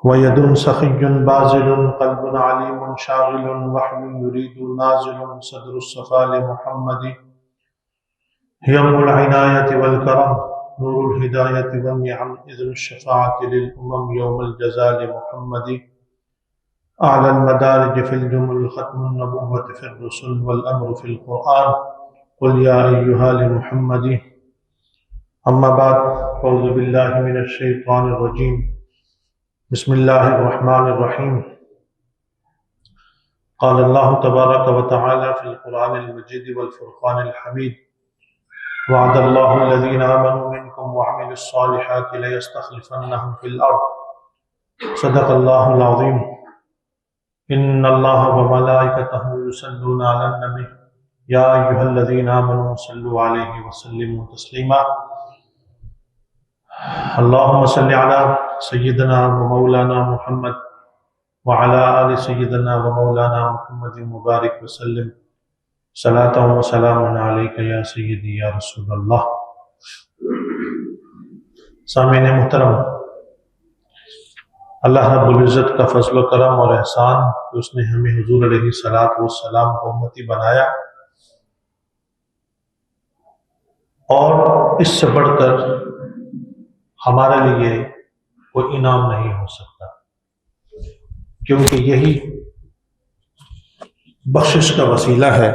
وَيَدٌ سَخِيٌّ بَازِلٌ قَلْبٌ عَلِيمٌ شَاغِلٌ وَحْيٌ يُرِيدُ نَازِلٌ صَدْرُ الصَّفَا لِمُحَمَّدٍ يَوْمُ الْعِنَايَةِ وَالْكَرَمِ نُورُ الْهِدَايَةِ وَالنِّعَمِ إِذْنُ الشَّفَاعَةِ لِلْأُمَمِ يَوْمَ الْجَزَاءِ لِمُحَمَّدٍ أعلى المدارج في الجمل ختم النبوة في الرسل والأمر في القرآن قل يا أيها لمحمد. أما بعد أعوذ بالله من الشيطان الرجيم بسم الله الرحمن الرحيم. قال الله تبارك وتعالى في القرآن المجيد والفرقان الحميد وعد الله الذين آمنوا منكم وعملوا الصالحات ليستخلفنهم في الأرض صدق الله العظيم. ان اللہ وملائکتہ یصلون علی النبی یا ایھا الذین آمنوا صلوا علیہ وسلموا تسلیما. اللہم صل علی سیدنا ومولانا محمد وعلی آل سیدنا ومولانا محمد مبارک وسلم صلاۃ وسلام علیک یا سیدی یا رسول اللہ. سامعین محترم، اللہ رب العزت کا فضل و کرم اور احسان کہ اس نے ہمیں حضور علیہ الصلوۃ والسلام کو امتی بنایا، اور اس سے بڑھ کر ہمارے لیے کوئی انعام نہیں ہو سکتا، کیونکہ یہی بخشش کا وسیلہ ہے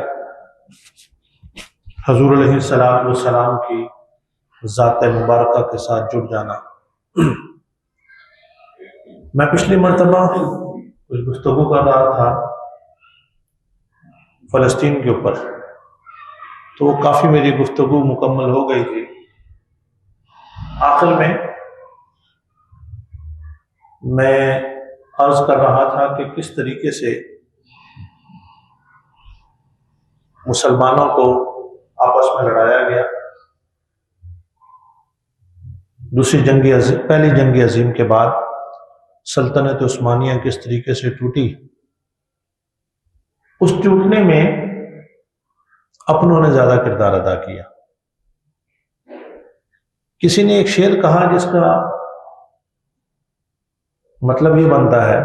حضور علیہ الصلوۃ والسلام کی ذات مبارکہ کے ساتھ جڑ جانا. میں پچھلی مرتبہ کچھ گفتگو کر رہا تھا فلسطین کے اوپر، تو کافی میری گفتگو مکمل ہو گئی تھی. آخر میں عرض کر رہا تھا کہ کس طریقے سے مسلمانوں کو آپس میں لڑایا گیا. پہلی جنگ عظیم کے بعد سلطنت عثمانیہ کس طریقے سے ٹوٹی. اس ٹوٹنے میں اپنوں نے زیادہ کردار ادا کیا. کسی نے ایک شعر کہا جس کا مطلب یہ بنتا ہے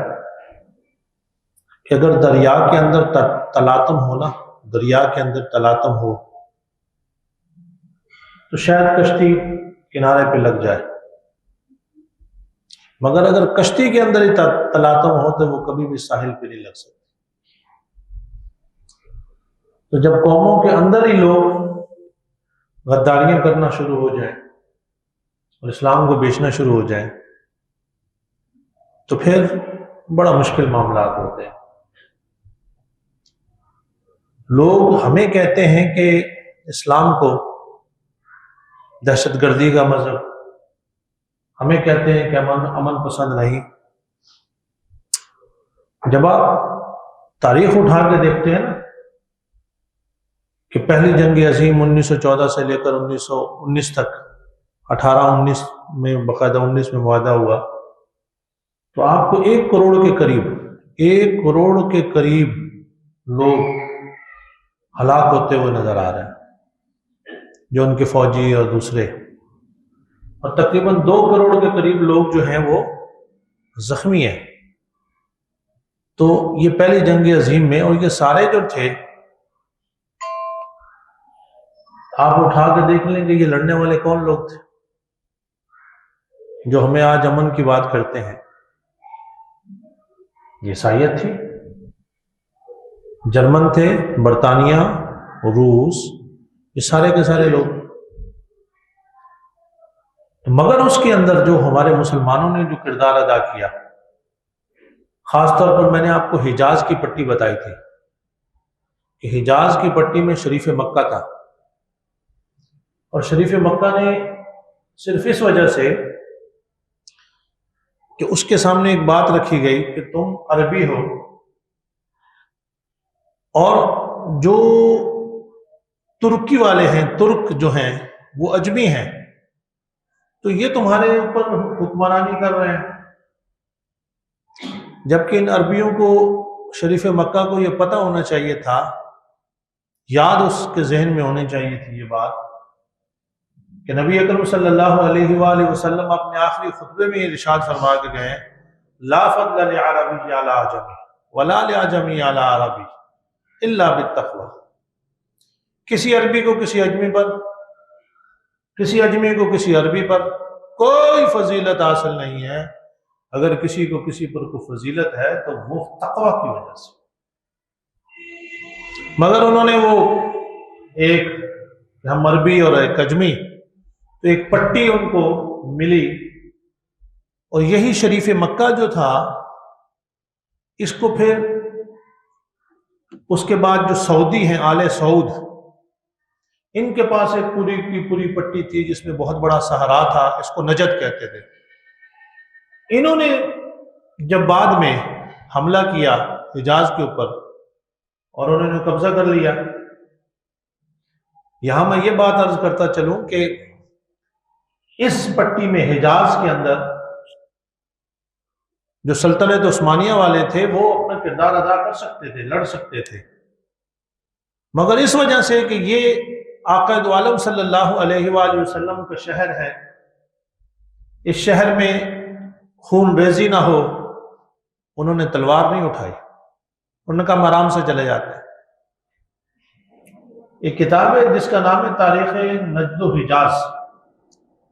کہ اگر دریا کے اندر تلاطم ہو تو شاید کشتی کنارے پہ لگ جائے، مگر اگر کشتی کے اندر ہی تلاطم ہو تو وہ کبھی بھی ساحل پہ نہیں لگ سکتی. تو جب قوموں کے اندر ہی لوگ غداریاں کرنا شروع ہو جائیں اور اسلام کو بیچنا شروع ہو جائیں تو پھر بڑا مشکل معاملات ہوتے ہیں. لوگ ہمیں کہتے ہیں کہ اسلام کو دہشت گردی کا مذہب، ہمیں کہتے ہیں کہ امن پسند نہیں. جب آپ تاریخ اٹھا کے دیکھتے ہیں نا کہ پہلی جنگ عظیم 1914 سے لے کر 1919 تک، 1819 میں باقاعدہ 19 میں معاہدہ ہوا، تو آپ کو 1 کروڑ کے قریب لوگ ہلاک ہوتے ہوئے نظر آ رہے ہیں، جو ان کے فوجی اور دوسرے، اور تقریباً 2 کروڑ کے قریب لوگ جو ہیں وہ زخمی ہیں. تو یہ پہلی جنگ عظیم میں، اور یہ سارے جو تھے آپ اٹھا کے دیکھ لیں کہ یہ لڑنے والے کون لوگ تھے جو ہمیں آج امن کی بات کرتے ہیں. یہ عیسائیت تھی، جرمن تھے، برطانیہ، روس، یہ سارے کے سارے لوگ. مگر اس کے اندر جو ہمارے مسلمانوں نے جو کردار ادا کیا، خاص طور پر میں نے آپ کو حجاز کی پٹی بتائی تھی کہ حجاز کی پٹی میں شریف مکہ تھا، اور شریف مکہ نے صرف اس وجہ سے کہ اس کے سامنے ایک بات رکھی گئی کہ تم عربی ہو اور جو ترکی والے ہیں، ترک جو ہیں وہ اجمی ہیں، تو یہ تمہارے اوپر حکمرانی کر رہے ہیں. جبکہ ان عربیوں کو، شریف مکہ کو یہ پتہ ہونا چاہیے تھا، یاد اس کے ذہن میں ہونی چاہیے تھی یہ بات کہ نبی اکرم صلی اللہ علیہ وآلہ وسلم اپنے آخری خطبے میں ارشاد فرما کے گئے لا فضل لعربی علی عجمی ولا لعجمی علی عربی الا بالتقوی. کسی عربی کو کسی اجمی پر، کسی اجمی کو کسی عربی پر کوئی فضیلت حاصل نہیں ہے. اگر کسی کو کسی پر کوئی فضیلت ہے تو وہ تقوی کی وجہ سے. مگر انہوں نے وہ ایک ہم عربی اور ایک اجمی، تو ایک پٹی ان کو ملی، اور یہی شریف مکہ جو تھا اس کو پھر اس کے بعد جو سعودی ہیں آل سعود، ان کے پاس ایک پوری کی پوری پٹی تھی جس میں بہت بڑا صحرا تھا، اس کو نجد کہتے تھے. انہوں نے جب بعد میں حملہ کیا حجاز کے اوپر اور انہوں نے قبضہ کر لیا. یہاں میں یہ بات عرض کرتا چلوں کہ اس پٹی میں حجاز کے اندر جو سلطنت عثمانیہ والے تھے وہ اپنا کردار ادا کر سکتے تھے، لڑ سکتے تھے، مگر اس وجہ سے کہ یہ آقا دو عالم صلی اللہ علیہ وآلہ وسلم کا شہر ہے، اس شہر میں خون ریزی نہ ہو، انہوں نے تلوار نہیں اٹھائی. انہوں نے کہا ہم آرام سے چلے جاتے ہیں. ایک کتاب ہے جس کا نام ہے تاریخ نجد و حجاز،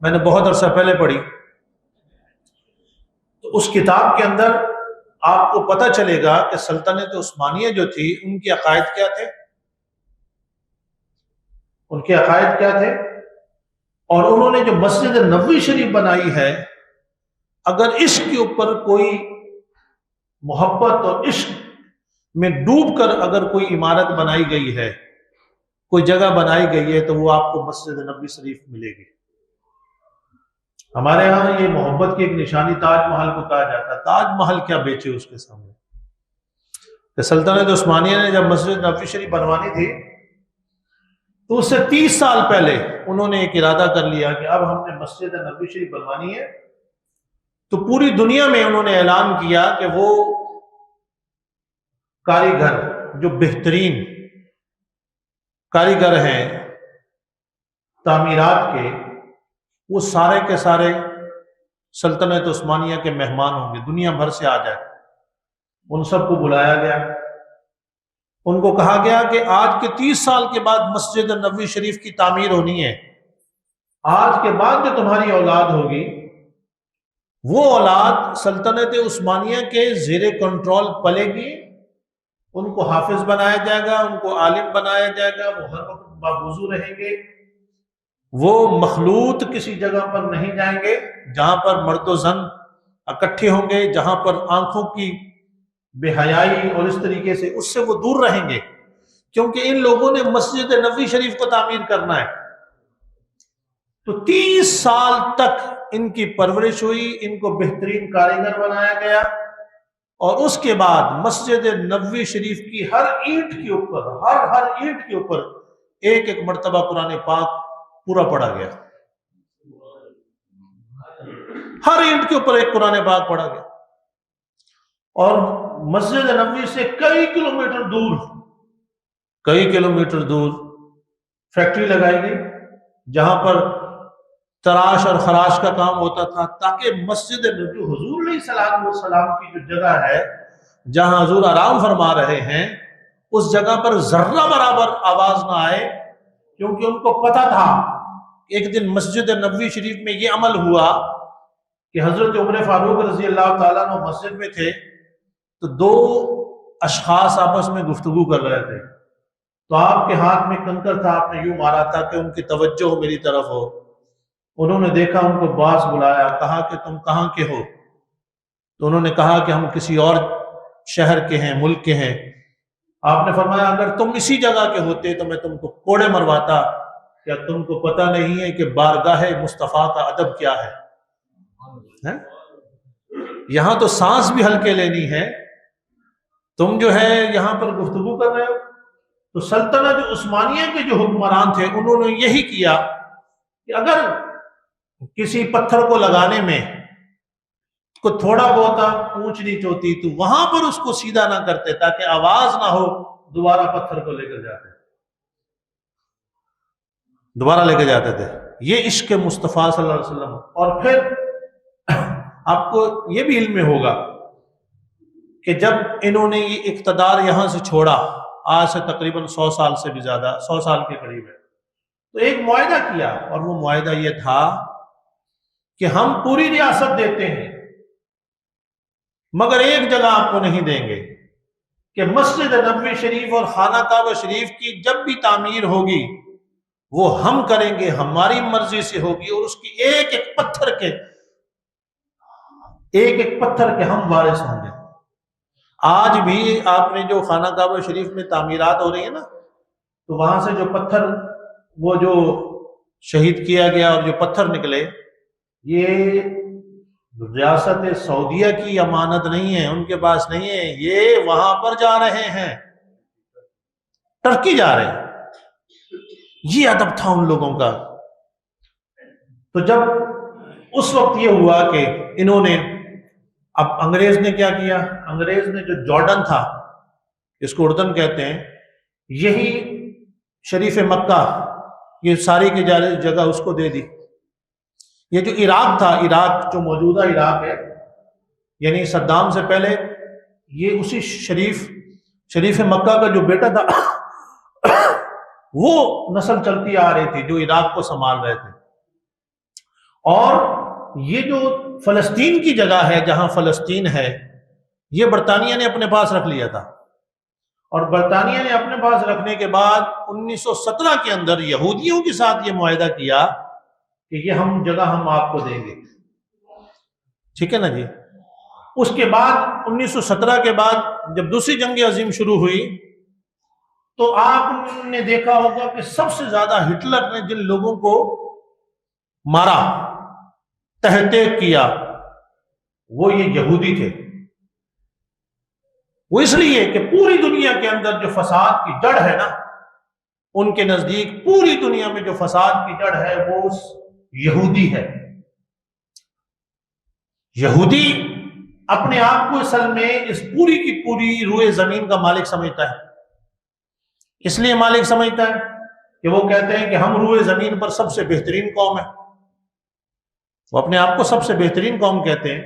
میں نے بہت عرصہ پہلے پڑھی. تو اس کتاب کے اندر آپ کو پتہ چلے گا کہ سلطنت عثمانیہ جو تھی ان کے عقائد کیا تھے، ان کے عقائد کیا تھے. اور انہوں نے جو مسجد نبوی شریف بنائی ہے، اگر عشق کے اوپر کوئی محبت اور عشق میں ڈوب کر اگر کوئی عمارت بنائی گئی ہے، کوئی جگہ بنائی گئی ہے، تو وہ آپ کو مسجد نبوی شریف ملے گی. ہمارے ہاں یہ محبت کی ایک نشانی تاج محل کو کہا جاتا ہے. تاج محل کیا بیچے اس کے سامنے. کہ سلطنت عثمانیہ نے جب مسجد نبوی شریف بنوانی تھی تو اس سے 30 سال پہلے انہوں نے ایک ارادہ کر لیا کہ اب ہم نے مسجد نبوی شریف بنوانی ہے. تو پوری دنیا میں انہوں نے اعلان کیا کہ وہ کاریگر جو بہترین کاریگر ہیں تعمیرات کے، وہ سارے کے سارے سلطنت عثمانیہ کے مہمان ہوں گے، دنیا بھر سے آ جائے. ان سب کو بلایا گیا، ان کو کہا گیا کہ آج کے 30 سال کے بعد مسجد نبوی شریف کی تعمیر ہونی ہے. آج کے بعد جو تمہاری اولاد ہوگی وہ اولاد سلطنت عثمانیہ کے زیر کنٹرول پلے گی، ان کو حافظ بنایا جائے گا، ان کو عالم بنایا جائے گا، وہ ہر وقت باوضو رہیں گے، وہ مخلوط کسی جگہ پر نہیں جائیں گے جہاں پر مرد و زن اکٹھے ہوں گے، جہاں پر آنکھوں کی بے حیائی اور اس طریقے سے اس سے وہ دور رہیں گے، کیونکہ ان لوگوں نے مسجد نبوی شریف کو تعمیر کرنا ہے. تو 30 سال تک ان کی پرورش ہوئی، ان کو بہترین کاریگر بنایا گیا، اور اس کے بعد مسجد نبوی شریف کی ہر اینٹ کے اوپر ہر اینٹ کے اوپر ایک ایک مرتبہ قرآن پاک پورا پڑھا گیا. ہر اینٹ کے اوپر ایک قرآن پاک پڑھا گیا. اور مسجد نبوی سے کئی کلومیٹر دور فیکٹری لگائی گئی جہاں پر تراش اور خراش کا کام ہوتا تھا، تاکہ مسجد نبوی حضور علیہ السلام والسلام کی جو جگہ ہے جہاں حضور آرام فرما رہے ہیں، اس جگہ پر ذرہ برابر آواز نہ آئے، کیونکہ ان کو پتہ تھا ایک دن مسجد نبوی شریف میں یہ عمل ہوا کہ حضرت عمر فاروق رضی اللہ تعالیٰ عنہ مسجد میں تھے، تو 2 اشخاص آپس میں گفتگو کر رہے تھے. تو آپ کے ہاتھ میں کنکر تھا، آپ نے یوں مارا تھا کہ ان کی توجہ میری طرف ہو. انہوں نے دیکھا، ان کو باس بلایا، کہا کہ تم کہاں کے ہو؟ تو انہوں نے کہا کہ ہم کسی اور شہر کے ہیں، ملک کے ہیں. آپ نے فرمایا اگر تم اسی جگہ کے ہوتے تو میں تم کو کوڑے مرواتا. کیا تم کو پتہ نہیں ہے کہ بارگاہ مصطفیٰ کا ادب کیا ہے؟ یہاں تو سانس بھی ہلکے لینی ہے، تم جو ہے یہاں پر گفتگو کر رہے ہو. تو سلطنت عثمانیہ کے جو حکمران تھے انہوں نے یہی کیا کہ اگر کسی پتھر کو لگانے میں کو تھوڑا بہت اونچ نیچ ہوتی تو وہاں پر اس کو سیدھا نہ کرتے تاکہ آواز نہ ہو، دوبارہ پتھر کو لے کر جاتے، دوبارہ لے کے جاتے تھے. یہ عشق مصطفیٰ صلی اللہ علیہ وسلم. اور پھر آپ کو یہ بھی علم میں ہوگا کہ جب انہوں نے یہ اقتدار یہاں سے چھوڑا، آج سے تقریباً 100 سال سے بھی زیادہ، 100 سال کے قریب ہے، تو ایک معاہدہ کیا، اور وہ معاہدہ یہ تھا کہ ہم پوری ریاست دیتے ہیں مگر ایک جگہ آپ کو نہیں دیں گے، کہ مسجد نبوی شریف اور خانہ کعبہ شریف کی جب بھی تعمیر ہوگی وہ ہم کریں گے، ہماری مرضی سے ہوگی، اور اس کی ایک ایک پتھر کے ہم وارث ہوں گے۔ آج بھی آپ نے جو خانہ کعبہ شریف میں تعمیرات ہو رہی ہیں نا، تو وہاں سے جو پتھر، وہ جو شہید کیا گیا اور جو پتھر نکلے، یہ ریاست سعودیہ کی امانت نہیں ہے، ان کے پاس نہیں ہے، یہ وہاں پر جا رہے ہیں، ٹرکی جا رہے ہیں۔ یہ ادب تھا ان لوگوں کا۔ تو جب اس وقت یہ ہوا کہ انہوں نے، اب انگریز نے کیا کیا، انگریز نے جو جارڈن تھا، اس کو اردن کہتے ہیں، یہی شریف مکہ، یہ ساری کی جگہ اس کو دے دی۔ یہ جو عراق تھا، عراق جو موجودہ عراق ہے، یعنی صدام سے پہلے، یہ اسی شریف مکہ کا جو بیٹا تھا وہ نسل چلتی آ رہی تھی جو عراق کو سنبھال رہے تھے۔ اور یہ جو فلسطین کی جگہ ہے، جہاں فلسطین ہے، یہ برطانیہ نے اپنے پاس رکھ لیا تھا، اور برطانیہ نے اپنے پاس رکھنے کے بعد 1917 کے اندر یہودیوں کے ساتھ یہ معاہدہ کیا کہ یہ جگہ ہم آپ کو دیں گے، ٹھیک ہے نا جی۔ اس کے بعد 1917 کے بعد جب دوسری جنگ عظیم شروع ہوئی، تو آپ نے دیکھا ہوگا کہ سب سے زیادہ ہٹلر نے جن لوگوں کو مارا، تحقیق کیا، وہ یہ یہودی تھے۔ وہ اس لیے کہ پوری دنیا کے اندر جو فساد کی جڑ ہے نا، ان کے نزدیک پوری دنیا میں جو فساد کی جڑ ہے وہ یہودی ہے۔ یہودی اپنے آپ کو اصل میں اس پوری کی پوری روئے زمین کا مالک سمجھتا ہے۔ اس لیے مالک سمجھتا ہے کہ وہ کہتے ہیں کہ ہم روئے زمین پر سب سے بہترین قوم ہے، وہ اپنے آپ کو سب سے بہترین قوم کہتے ہیں،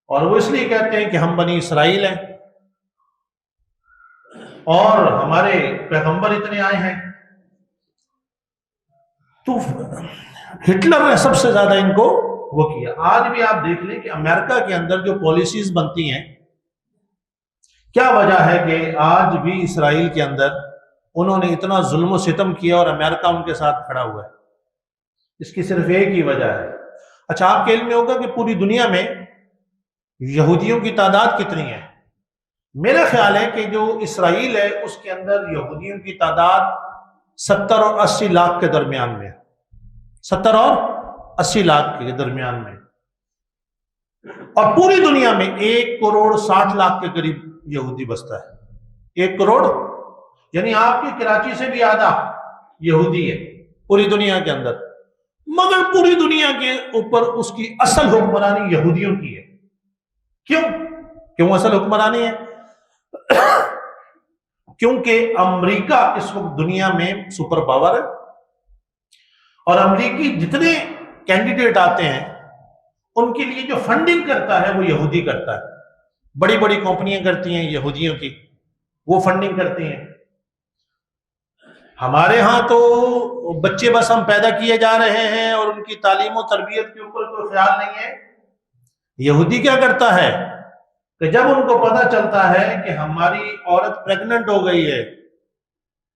اور وہ اس لیے کہتے ہیں کہ ہم بنی اسرائیل ہیں اور ہمارے پیغمبر اتنے آئے ہیں۔ تو ہٹلر نے سب سے زیادہ ان کو وہ کیا۔ آج بھی آپ دیکھ لیں کہ امریکہ کے اندر جو پالیسیز بنتی ہیں، کیا وجہ ہے کہ آج بھی اسرائیل کے اندر انہوں نے اتنا ظلم و ستم کیا اور امریکہ ان کے ساتھ کھڑا ہوا ہے؟ اس کی صرف ایک ہی وجہ ہے۔ اچھا، آپ کے علم میں ہوگا کہ پوری دنیا میں یہودیوں کی تعداد کتنی ہے؟ میرا خیال ہے کہ جو اسرائیل ہے اس کے اندر یہودیوں کی تعداد 70 اور 80 لاکھ کے درمیان میں، 70 اور 80 لاکھ کے درمیان میں، اور پوری دنیا میں 1 کروڑ 60 لاکھ کے قریب یہودی بستا ہے۔ 1 کروڑ، یعنی آپ کی کراچی سے بھی آدھا یہودی ہے پوری دنیا کے اندر، مگر پوری دنیا کے اوپر اس کی اصل حکمرانی یہودیوں کی ہے۔ کیوں اصل حکمرانی ہے؟ کیونکہ امریکہ اس وقت دنیا میں سپر پاور ہے، اور امریکی جتنے کینڈیڈیٹ آتے ہیں ان کے لیے جو فنڈنگ کرتا ہے وہ یہودی کرتا ہے۔ بڑی بڑی کمپنیاں کرتی ہیں یہودیوں کی، وہ فنڈنگ کرتی ہیں۔ ہمارے ہاں تو بچے بس ہم پیدا کیے جا رہے ہیں اور ان کی تعلیم و تربیت کے اوپر کوئی خیال نہیں ہے۔ یہودی کیا کرتا ہے کہ جب ان کو پتہ چلتا ہے کہ ہماری عورت پریگننٹ ہو گئی ہے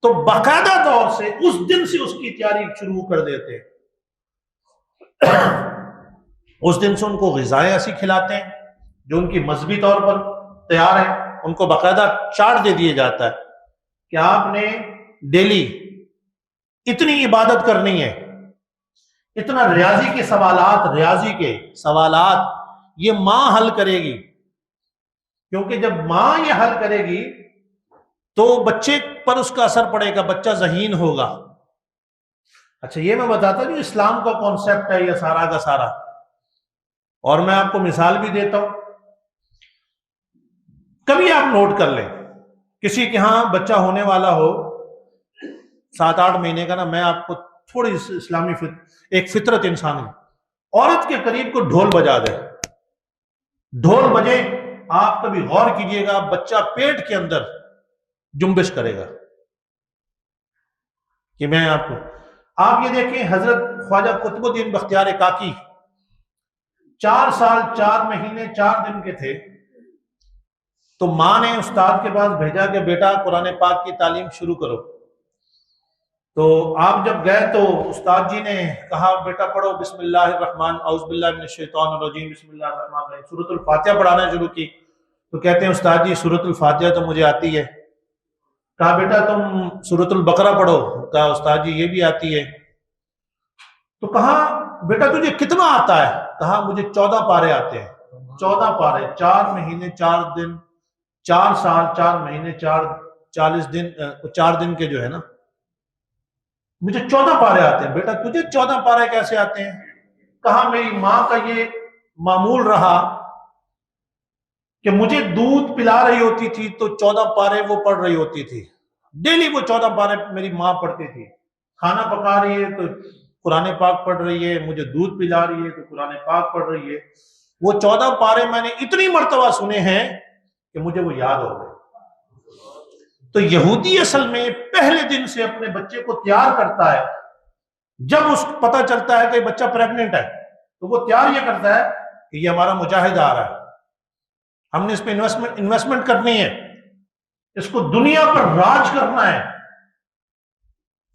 تو باقاعدہ طور سے اس دن سے اس کی تیاری شروع کر دیتے، اس دن سے ان کو غذائیں ایسی کھلاتے ہیں جو ان کی مذہبی طور پر تیار ہیں، ان کو باقاعدہ چارٹ دے دیا جاتا ہے کہ آپ نے ڈیلی اتنی عبادت کرنی ہے، اتنا ریاضی کے سوالات یہ ماں حل کرے گی، کیونکہ جب ماں یہ حل کرے گی تو بچے پر اس کا اثر پڑے گا، بچہ ذہین ہوگا۔ اچھا، یہ میں بتاتا ہوں اسلام کا کانسیپٹ ہے یہ سارا کا سارا، اور میں آپ کو مثال بھی دیتا ہوں۔ کبھی آپ نوٹ کر لیں، کسی کے ہاں بچہ ہونے والا ہو 7-8 مہینے کا نا، میں آپ کو تھوڑی اسلامی ایک فطرت انسانی، عورت کے قریب کو ڈھول بجا دے، ڈھول بجے آپ کبھی غور کیجئے گا، بچہ پیٹ کے اندر جنبش کرے گا کہ میں آپ یہ دیکھیں، حضرت خواجہ قطب الدین بختیار کاکی 4 سال 4 مہینے 4 دن کے تھے تو ماں نے استاد کے پاس بھیجا کہ بیٹا قرآن پاک کی تعلیم شروع کرو۔ تو آپ جب گئے تو استاد جی نے کہا بیٹا پڑھو بسم اللہ الرحمن اعوذ باللہ من الشیطان الرجیم بسم اللہ الرحمن الرحیم، سورۃ الفاتحہ پڑھانا شروع کی۔ تو کہتے ہیں استاد جی سورۃ الفاتحہ تو مجھے آتی ہے۔ کہا بیٹا تم سورۃ البقرہ پڑھو، کہا استاد جی یہ بھی آتی ہے۔ تو کہا بیٹا تجھے کتنا آتا ہے؟ کہا مجھے 14 پارے آتے ہیں۔ 14 پارے، 4 مہینے 4 دن، 4 سال 4 مہینے 40 دن، 4 دن کے جو ہے نا، مجھے 14 پارے آتے ہیں۔ بیٹا تجھے 14 پارے کیسے آتے ہیں؟ کہا میری ماں کا یہ معمول رہا کہ مجھے دودھ پلا رہی ہوتی تھی تو 14 پارے وہ پڑھ رہی ہوتی تھی، ڈیلی وہ 14 پارے میری ماں پڑھتی تھی۔ کھانا پکا رہی ہے تو قرآن پاک پڑھ رہی ہے، مجھے دودھ پلا رہی ہے تو قرآن پاک پڑھ رہی ہے۔ وہ 14 پارے میں نے اتنی مرتبہ سنے ہیں کہ مجھے وہ یاد ہو گئے۔ تو یہودی اصل میں پہلے دن سے اپنے بچے کو تیار کرتا ہے۔ جب اس کو پتہ چلتا ہے کہ بچہ پریگننٹ ہے تو وہ تیار یہ کرتا ہے کہ یہ ہمارا مجاہد آ رہا ہے، ہم نے اس پہ انویسٹمنٹ کرنی ہے، اس کو دنیا پر راج کرنا ہے۔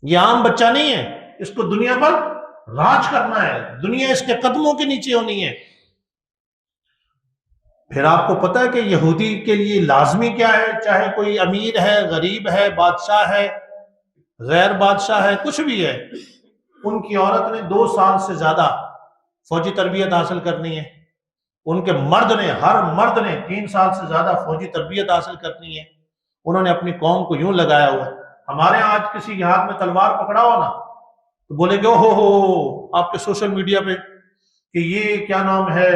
یہ عام بچہ نہیں ہے، اس کو دنیا پر راج کرنا ہے، دنیا اس کے قدموں کے نیچے ہونی ہے۔ پھر آپ کو پتہ ہے کہ یہودی کے لیے لازمی کیا ہے، چاہے کوئی امیر ہے، غریب ہے، بادشاہ ہے، غیر بادشاہ ہے، کچھ بھی ہے، ان کی عورت نے 2 سال سے زیادہ فوجی تربیت حاصل کرنی ہے، ان کے مرد نے، ہر مرد نے 3 سال سے زیادہ فوجی تربیت حاصل کرنی ہے۔ انہوں نے اپنی قوم کو یوں لگایا ہوا ہے۔ ہمارے آج کسی کے ہاتھ میں تلوار پکڑا ہو نا تو بولیں گے او ہو آپ کے سوشل میڈیا پہ کہ یہ کیا نام ہے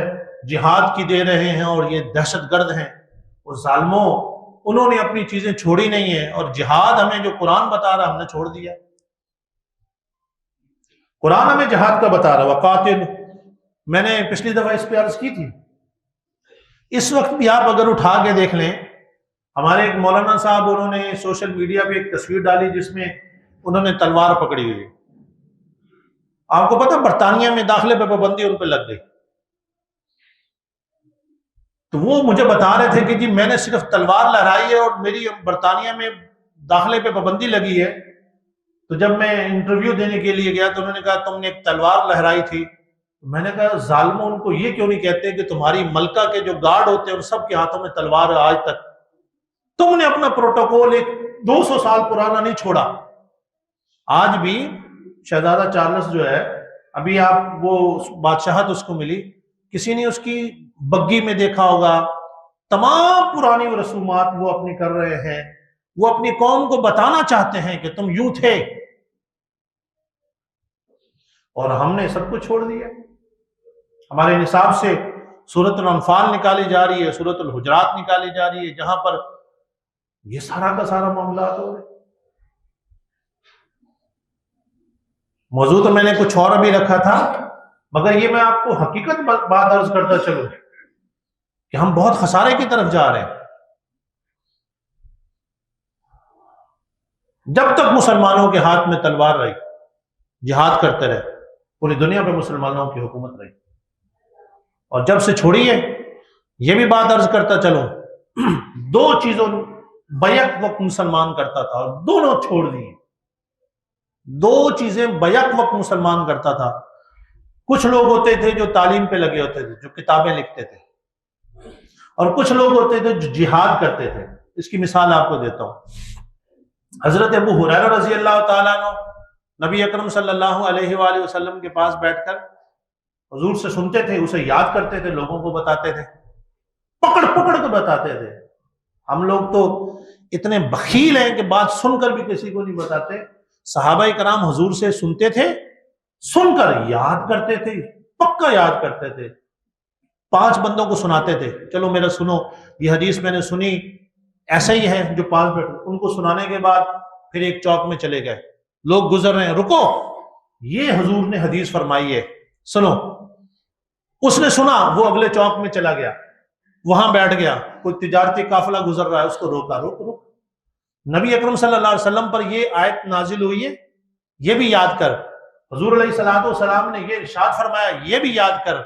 جہاد کی دے رہے ہیں اور یہ دہشت گرد ہیں۔ اور ظالموں، انہوں نے اپنی چیزیں چھوڑی نہیں ہیں، اور جہاد ہمیں جو قرآن بتا رہا ہم نے چھوڑ دیا۔ قرآن ہمیں جہاد کا بتا رہا، وقاتل، میں نے پچھلی دفعہ اس پہ عرض کی تھی، اس وقت بھی آپ اگر اٹھا کے دیکھ لیں، ہمارے ایک مولانا صاحب انہوں نے سوشل میڈیا پہ ایک تصویر ڈالی جس میں انہوں نے تلوار پکڑی ہوئی ہے۔ آپ کو پتہ برطانیہ میں داخلے پہ پابندی ان پہ لگ گئی، تو وہ مجھے بتا رہے تھے کہ جی میں نے صرف تلوار لہرائی ہے اور میری برطانیہ میں داخلے پہ پابندی لگی ہے۔ تو جب میں انٹرویو دینے کے لیے گیا تو انہوں نے کہا تم نے ایک تلوار لہرائی تھی۔ میں نے کہا ظالموں، ان کو یہ کیوں نہیں کہتے کہ تمہاری ملکہ کے جو گارڈ ہوتے ہیں ان سب کے ہاتھوں میں تلوار ہے آج تک، تم نے اپنا پروٹوکول ایک 200 سال پرانا نہیں چھوڑا۔ آج بھی شہزادہ چارلس جو ہے، ابھی آپ وہ بادشاہت اس کو ملی، کسی نے اس کی بگی میں دیکھا ہوگا، تمام پرانی رسومات وہ اپنی کر رہے ہیں، وہ اپنی قوم کو بتانا چاہتے ہیں کہ تم یوں تھے، اور ہم نے سب کچھ چھوڑ دیا۔ ہمارے نصاب سے سورۃ الانفال نکالی جا رہی ہے، سورۃ الحجرات نکالی جا رہی ہے، جہاں پر یہ سارا کا سارا معاملات ہو رہے۔ موضوع تو میں نے کچھ اور ابھی رکھا تھا، مگر یہ میں آپ کو حقیقت بات عرض کرتا چلوں کہ ہم بہت خسارے کی طرف جا رہے ہیں۔ جب تک مسلمانوں کے ہاتھ میں تلوار رہی، جہاد کرتے رہے، پوری دنیا پہ مسلمانوں کی حکومت رہی، اور جب سے چھوڑی ہے، یہ بھی بات عرض کرتا چلوں، 2 چیزوں بیک وقت مسلمان کرتا تھا اور دونوں چھوڑ دی۔ 2 چیزیں بیک وقت مسلمان کرتا تھا۔ کچھ لوگ ہوتے تھے جو تعلیم پہ لگے ہوتے تھے، جو کتابیں لکھتے تھے، اور کچھ لوگ ہوتے تھے جو جہاد کرتے تھے۔ اس کی مثال آپ کو دیتا ہوں۔ حضرت ابو ہریرہ رضی اللہ تعالیٰ عنہ نبی اکرم صلی اللہ علیہ وآلہ وسلم کے پاس بیٹھ کر حضور سے سنتے تھے، اسے یاد کرتے تھے، لوگوں کو بتاتے تھے، پکڑ پکڑ کے بتاتے تھے۔ ہم لوگ تو اتنے بخیل ہیں کہ بات سن کر بھی کسی کو نہیں بتاتے۔ صحابہ کرام حضور سے سنتے تھے، سن کر یاد کرتے تھے، پکا یاد کرتے تھے، 5 بندوں کو سناتے تھے، چلو میرا سنو، یہ حدیث میں نے سنی، ایسا ہی ہے، جو 5 بیٹھے ان کو سنانے کے بعد پھر ایک چوک میں چلے گئے، لوگ گزر رہے ہیں، رکو، یہ حضور نے حدیث فرمائی ہے، سنو۔ اس نے سنا، وہ اگلے چوک میں چلا گیا، وہاں بیٹھ گیا، کوئی تجارتی قافلہ گزر رہا ہے، اس کو روکا، روک روک، نبی اکرم صلی اللہ علیہ وسلم پر یہ آیت نازل ہوئی ہے، یہ بھی یاد کر۔ حضور علیہ الصلوۃ والسلام نے یہ ارشاد فرمایا، یہ بھی یاد کر۔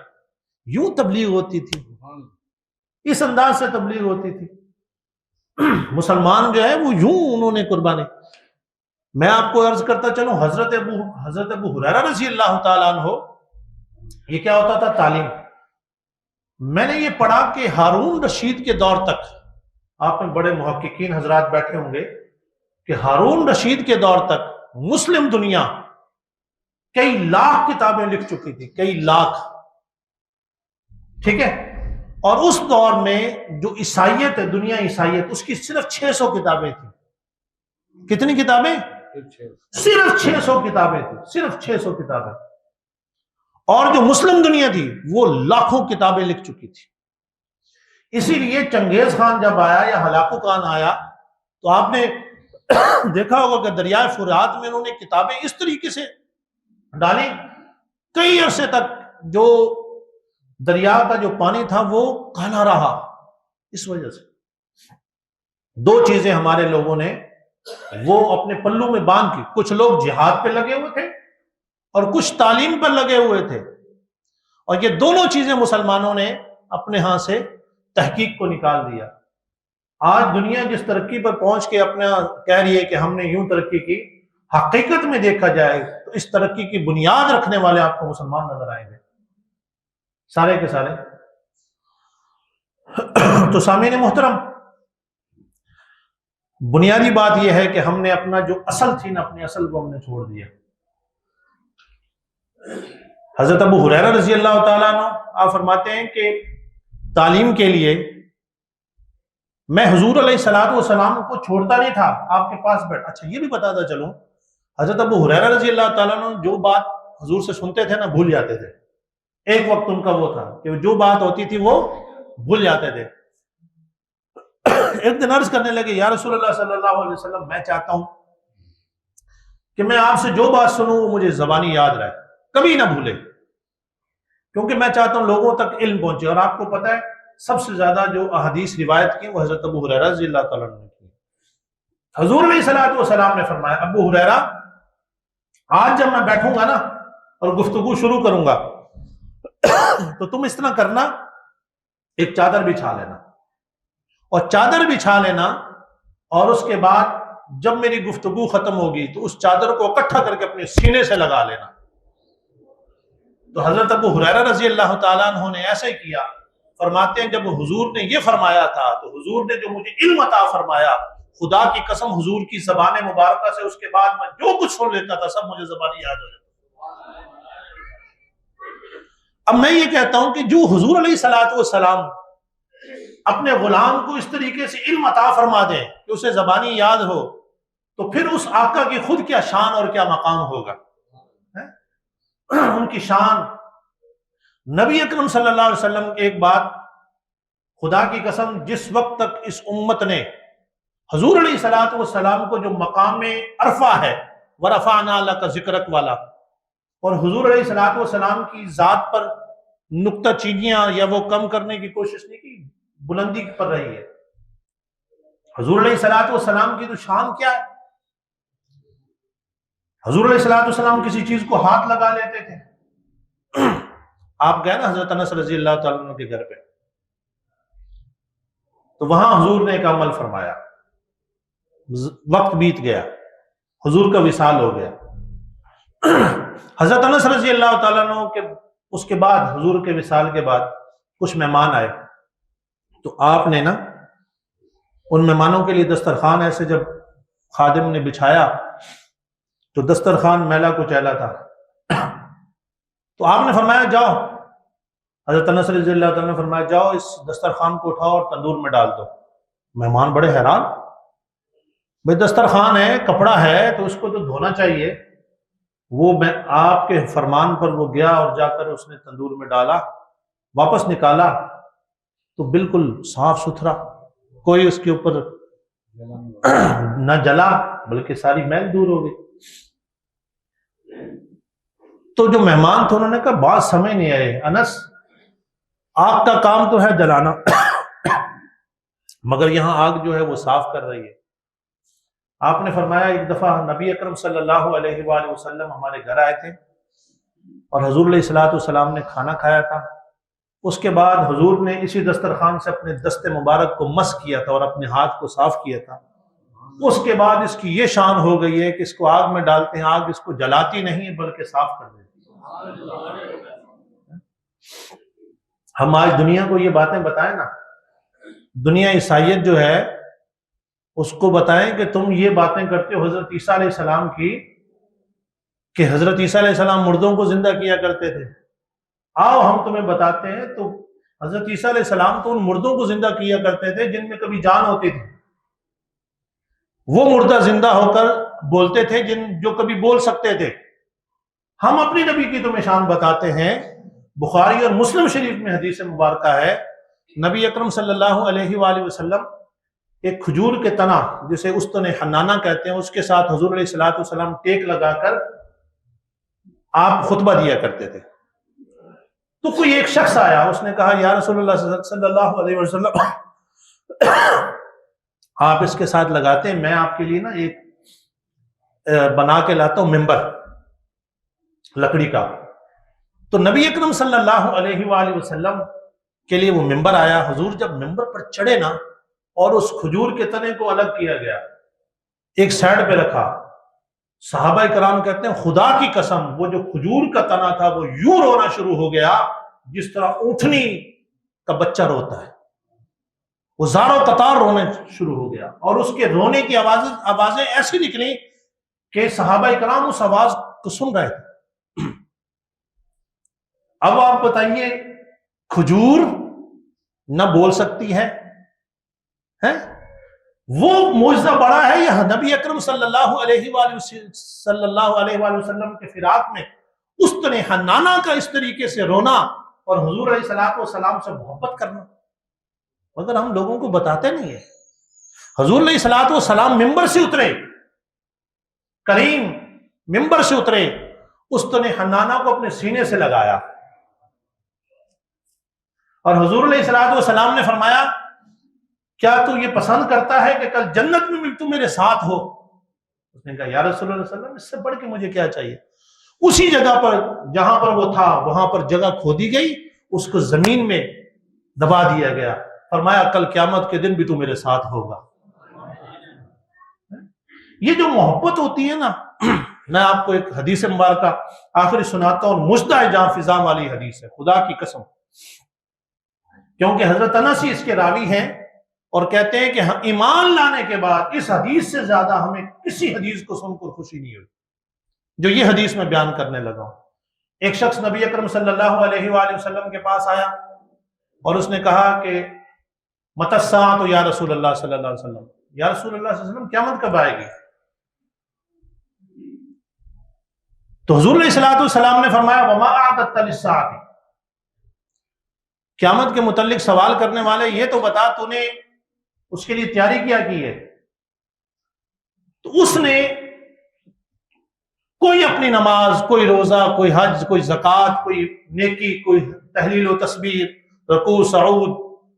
یوں تبلیغ ہوتی تھی، اس انداز سے تبلیغ ہوتی تھی۔ مسلمان جو ہے وہ یوں انہوں نے قربانی۔ میں آپ کو عرض کرتا چلوں، حضرت ابو ہریرہ رضی اللہ تعالیٰ عنہ، یہ کیا ہوتا تھا؟ تعلیم۔ میں نے یہ پڑھا کہ ہارون رشید کے دور تک، آپ میں بڑے محققین حضرات بیٹھے ہوں گے، کہ ہارون رشید کے دور تک مسلم دنیا کئی لاکھ کتابیں لکھ چکی تھی، کئی لاکھ، ٹھیک ہے؟ اور اس دور میں جو عیسائیت ہے، دنیا عیسائیت، اس کی صرف 600 کتابیں تھیں۔ کتنی کتابیں؟ صرف 600 کتابیں تھیں، صرف 600 کتابیں۔ اور جو مسلم دنیا تھی وہ لاکھوں کتابیں لکھ چکی تھی۔ اسی لیے چنگیز خان جب آیا یا ہلاکو خان آیا تو آپ نے دیکھا ہوگا کہ دریائے فرات میں انہوں نے کتابیں اس طریقے سے ڈالی، کئی عرصے تک جو دریا کا جو پانی تھا وہ کالا رہا۔ اس وجہ سے دو چیزیں ہمارے لوگوں نے وہ اپنے پلوں میں باندھ کی، کچھ لوگ جہاد پہ لگے ہوئے تھے اور کچھ تعلیم پر لگے ہوئے تھے، اور یہ دونوں چیزیں مسلمانوں نے اپنے ہاں سے تحقیق کو نکال دیا۔ آج دنیا جس ترقی پر پہنچ کے اپنا کہہ رہی ہے کہ ہم نے یوں ترقی کی، حقیقت میں دیکھا جائے تو اس ترقی کی بنیاد رکھنے والے آپ کو مسلمان نظر آئیں گے، سارے کے سارے۔ تو سامعین محترم، بنیادی بات یہ ہے کہ ہم نے اپنا جو اصل تھی نا، اپنے اصل کو ہم نے چھوڑ دیا۔ حضرت ابو ہریرہ رضی اللہ تعالیٰ عنہ آپ فرماتے ہیں کہ تعلیم کے لیے میں حضور علیہ الصلوۃ والسلام کو چھوڑتا نہیں تھا، آپ کے پاس بیٹھ۔ اچھا یہ بھی بتاتا چلوں، حضرت ابو ہریرہ رضی اللہ تعالیٰ عنہ جو بات حضور سے سنتے تھے نا، بھول جاتے تھے۔ ایک وقت ان کا وہ تھا کہ جو بات ہوتی تھی وہ بھول جاتے تھے۔ ایک دن عرض کرنے لگے، یا رسول اللہ صلی اللہ علیہ وسلم، میں چاہتا ہوں کہ میں آپ سے جو بات سنوں وہ مجھے زبانی یاد رہے، کبھی نہ بھولے، کیونکہ میں چاہتا ہوں لوگوں تک علم پہنچے۔ اور آپ کو پتہ ہے سب سے زیادہ جو احادیث روایت کی وہ حضرت ابو ہریرہ رضی اللہ تعالیٰ عنہ نے کی۔ حضور علیہ الصلوۃ والسلام نے فرمایا، ابو ہریرہ، آج جب میں بیٹھوں گا نا اور گفتگو شروع کروں گا تو تم اس طرح کرنا، ایک چادر بچھا لینا، اور چادر بچھا لینا، اور اس کے بعد جب میری گفتگو ختم ہوگی تو اس چادر کو اکٹھا کر کے اپنے سینے سے لگا لینا۔ تو حضرت ابو ہریرہ رضی اللہ تعالیٰ عنہ نے ایسا ہی کیا۔ فرماتے ہیں جب حضور نے یہ فرمایا تھا تو حضور نے جو مجھے علم عطا فرمایا، خدا کی قسم حضور کی زبان مبارکہ سے اس کے بعد میں جو کچھ سن لیتا تھا سب مجھے زبانی یاد ہو جاتا۔ اب میں یہ کہتا ہوں کہ جو حضور علیہ الصلوۃ والسلام اپنے غلام کو اس طریقے سے علم عطا فرما دیں کہ اسے زبانی یاد ہو، تو پھر اس آقا کی خود کیا شان اور کیا مقام ہوگا۔ ان کی شان، نبی اکرم صلی اللہ علیہ وسلم ایک بات، خدا کی قسم، جس وقت تک اس امت نے حضور علیہ الصلوۃ والسلام کو جو مقام عرفہ ہے، وَرَفَعْنَا لَكَ ذِكْرَكَ والا، اور حضور علیہ الصلوۃ والسلام کی ذات پر نکتہ چینیاں یا وہ کم کرنے کی کوشش نہیں کی، بلندی پر رہی ہے۔ حضور علیہ الصلوۃ والسلام کی تو شان کیا ہے، حضور علیہ الصلوۃ والسلام کسی چیز کو ہاتھ لگا لیتے تھے۔ آپ گئے نا حضرت انس رضی اللہ تعالیٰ عنہ کے گھر پہ، تو وہاں حضور نے ایک عمل فرمایا، وقت بیت گیا، حضور کا وصال ہو گیا۔ حضرت انس رضی اللہ تعالیٰ عنہ کے اس کے بعد، حضور کے وصال کے بعد کچھ مہمان آئے، تو آپ نے نا ان مہمانوں کے لیے دسترخوان ایسے جب خادم نے بچھایا تو دسترخوان میلا کچیلا تھا، تو آپ نے فرمایا جاؤ، حضرت انس رضی اللہ تعالیٰ نے فرمایا جاؤ اس دسترخوان کو اٹھاؤ اور تندور میں ڈال دو۔ مہمان بڑے حیران، بھئی دسترخوان ہے، کپڑا ہے تو اس کو تو دھونا چاہیے۔ وہ آپ کے فرمان پر وہ گیا اور جا کر اس نے تندور میں ڈالا، واپس نکالا تو بالکل صاف ستھرا، کوئی اس کے اوپر نہ جلا بلکہ ساری میل دور ہو گئی۔ تو جو مہمان تھے انہوں نے کہا بات سمجھ نہیں آئے، انس آگ کا کام تو ہے جلانا، مگر یہاں آگ جو ہے وہ صاف کر رہی ہے۔ آپ نے فرمایا ایک دفعہ نبی اکرم صلی اللہ علیہ وآلہ وسلم ہمارے گھر آئے تھے اور حضور علیہ الصلوۃ والسلام نے کھانا کھایا تھا۔ اس کے بعد حضور نے اسی دسترخوان سے اپنے دست مبارک کو مس کیا تھا اور اپنے ہاتھ کو صاف کیا تھا۔ اس کے بعد اس کی یہ شان ہو گئی ہے کہ اس کو آگ میں ڈالتے ہیں، آگ اس کو جلاتی نہیں ہے بلکہ صاف کر دیتی ہے۔ ہم آج دنیا کو یہ باتیں بتائیں نا، دنیا عیسائیت جو ہے اس کو بتائیں کہ تم یہ باتیں کرتے ہو حضرت عیسیٰ علیہ السلام کی، کہ حضرت عیسیٰ علیہ السلام مردوں کو زندہ کیا کرتے تھے۔ آؤ ہم تمہیں بتاتے ہیں، تو حضرت عیسیٰ علیہ السلام تو ان مردوں کو زندہ کیا کرتے تھے جن میں کبھی جان ہوتی تھی۔ وہ مردہ زندہ ہو کر بولتے تھے جو کبھی بول سکتے تھے۔ ہم اپنی نبی کی تمہیں شان بتاتے ہیں۔ بخاری اور مسلم شریف میں حدیث مبارکہ ہے، نبی اکرم صلی اللہ علیہ وآلہ وسلم ایک کھجور کے تنا جسے استن حنانہ کہتے ہیں، اس کے ساتھ حضور علیہ الصلوۃ والسلام ٹیک لگا کر آپ خطبہ دیا کرتے تھے۔ تو کوئی ایک شخص آیا، اس نے کہا یا رسول اللہ صلی اللہ علیہ وسلم، آپ اس کے ساتھ لگاتے ہیں، میں آپ کے لیے نا ایک بنا کے لاتا ہوں ممبر لکڑی کا۔ تو نبی اکرم صلی اللہ علیہ وآلہ وسلم کے لیے وہ ممبر آیا۔ حضور جب ممبر پر چڑھے نا، اور اس کھجور کے تنے کو الگ کیا گیا، ایک سائڈ پہ رکھا، صحابہ کرام کہتے ہیں خدا کی قسم وہ جو کھجور کا تنا تھا وہ یوں رونا شروع ہو گیا جس طرح اونٹنی کا بچہ روتا ہے۔ وہ زار و قطار رونے شروع ہو گیا، اور اس کے رونے کی آوازیں ایسی نکلی کہ صحابہ کرام اس آواز کو سن رہے تھے۔ اب آپ بتائیے، کھجور نہ بول سکتی ہے، وہ معجزہ بڑا ہے یا نبی اکرم صلی اللہ علیہ وآلہ وسلم کے فراق میں استن حنانہ کا اس طریقے سے رونا اور حضور علیہ الصلوۃ والسلام سے محبت کرنا؟ مگر ہم لوگوں کو بتاتے نہیں ہیں۔ حضور علیہ الصلوۃ والسلام ممبر سے اترے، کریم ممبر سے اترے، استن حنانہ کو اپنے سینے سے لگایا، اور حضور علیہ الصلوۃ والسلام نے فرمایا کیا تو یہ پسند کرتا ہے کہ کل جنت میں بھی تو میرے ساتھ ہو؟ اس نے کہا یا رسول اللہ صلی اللہ علیہ وسلم، اس سے بڑھ کے مجھے کیا چاہیے؟ اسی جگہ پر جہاں پر وہ تھا وہاں پر جگہ کھودی گئی، اس کو زمین میں دبا دیا گیا، فرمایا کل قیامت کے دن بھی تو میرے ساتھ ہوگا۔ یہ جو محبت ہوتی ہے نا، میں آپ کو ایک حدیث مبارکہ آخری سناتا ہوں، مجدہ جاں فضا والی حدیث ہے، خدا کی قسم، کیونکہ حضرت انس اس کے راوی ہیں اور کہتے ہیں کہ ایمان لانے کے بعد اس حدیث سے زیادہ ہمیں کسی حدیث کو سن کر خوشی نہیں ہوئی جو یہ حدیث میں بیان کرنے لگا ہوں۔ ایک شخص نبی اکرم صلی اللہ علیہ وآلہ وسلم کے پاس آیا اور اس نے کہا کہ متی الساعۃ یا رسول اللہ صلی اللہ علیہ وسلم، یا رسول اللہ صلی اللہ علیہ وسلم قیامت کب آئے گی؟ تو حضور علیہ الصلوۃ والسلام نے فرمایا وما اعددت للساعۃ، قیامت کے متعلق سوال کرنے والے یہ تو بتا تو نے اس کے لیے تیاری کیا کی ہے؟ تو اس نے کوئی اپنی نماز، کوئی روزہ، کوئی حج، کوئی زکوٰۃ، کوئی نیکی، کوئی تحلیل و تسبیح، رکوع سعود،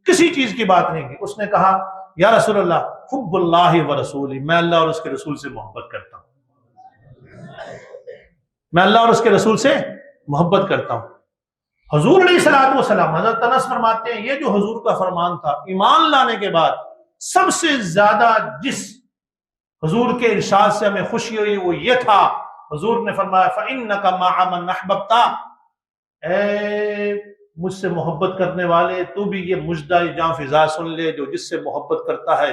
کسی چیز کی بات نہیں کی۔ اس نے کہا یا رسول اللہ حب اللہ و رسولہ، میں اللہ اور اس کے رسول سے محبت کرتا ہوں، میں اللہ اور اس کے رسول سے محبت کرتا ہوں۔ حضور علیہ الصلوۃ والسلام، حضرت انس فرماتے ہیں یہ جو حضور کا فرمان تھا، ایمان لانے کے بعد سب سے زیادہ جس حضور کے ارشاد سے ہمیں خوشی ہوئی وہ یہ تھا، حضور نے فرمایا فَإِنَّكَ مَعَ مَنْ أَحْبَبْتَ، اے مجھ سے محبت کرنے والے تو بھی یہ مجدہ جاں فضا سن لے، جو جس سے محبت کرتا ہے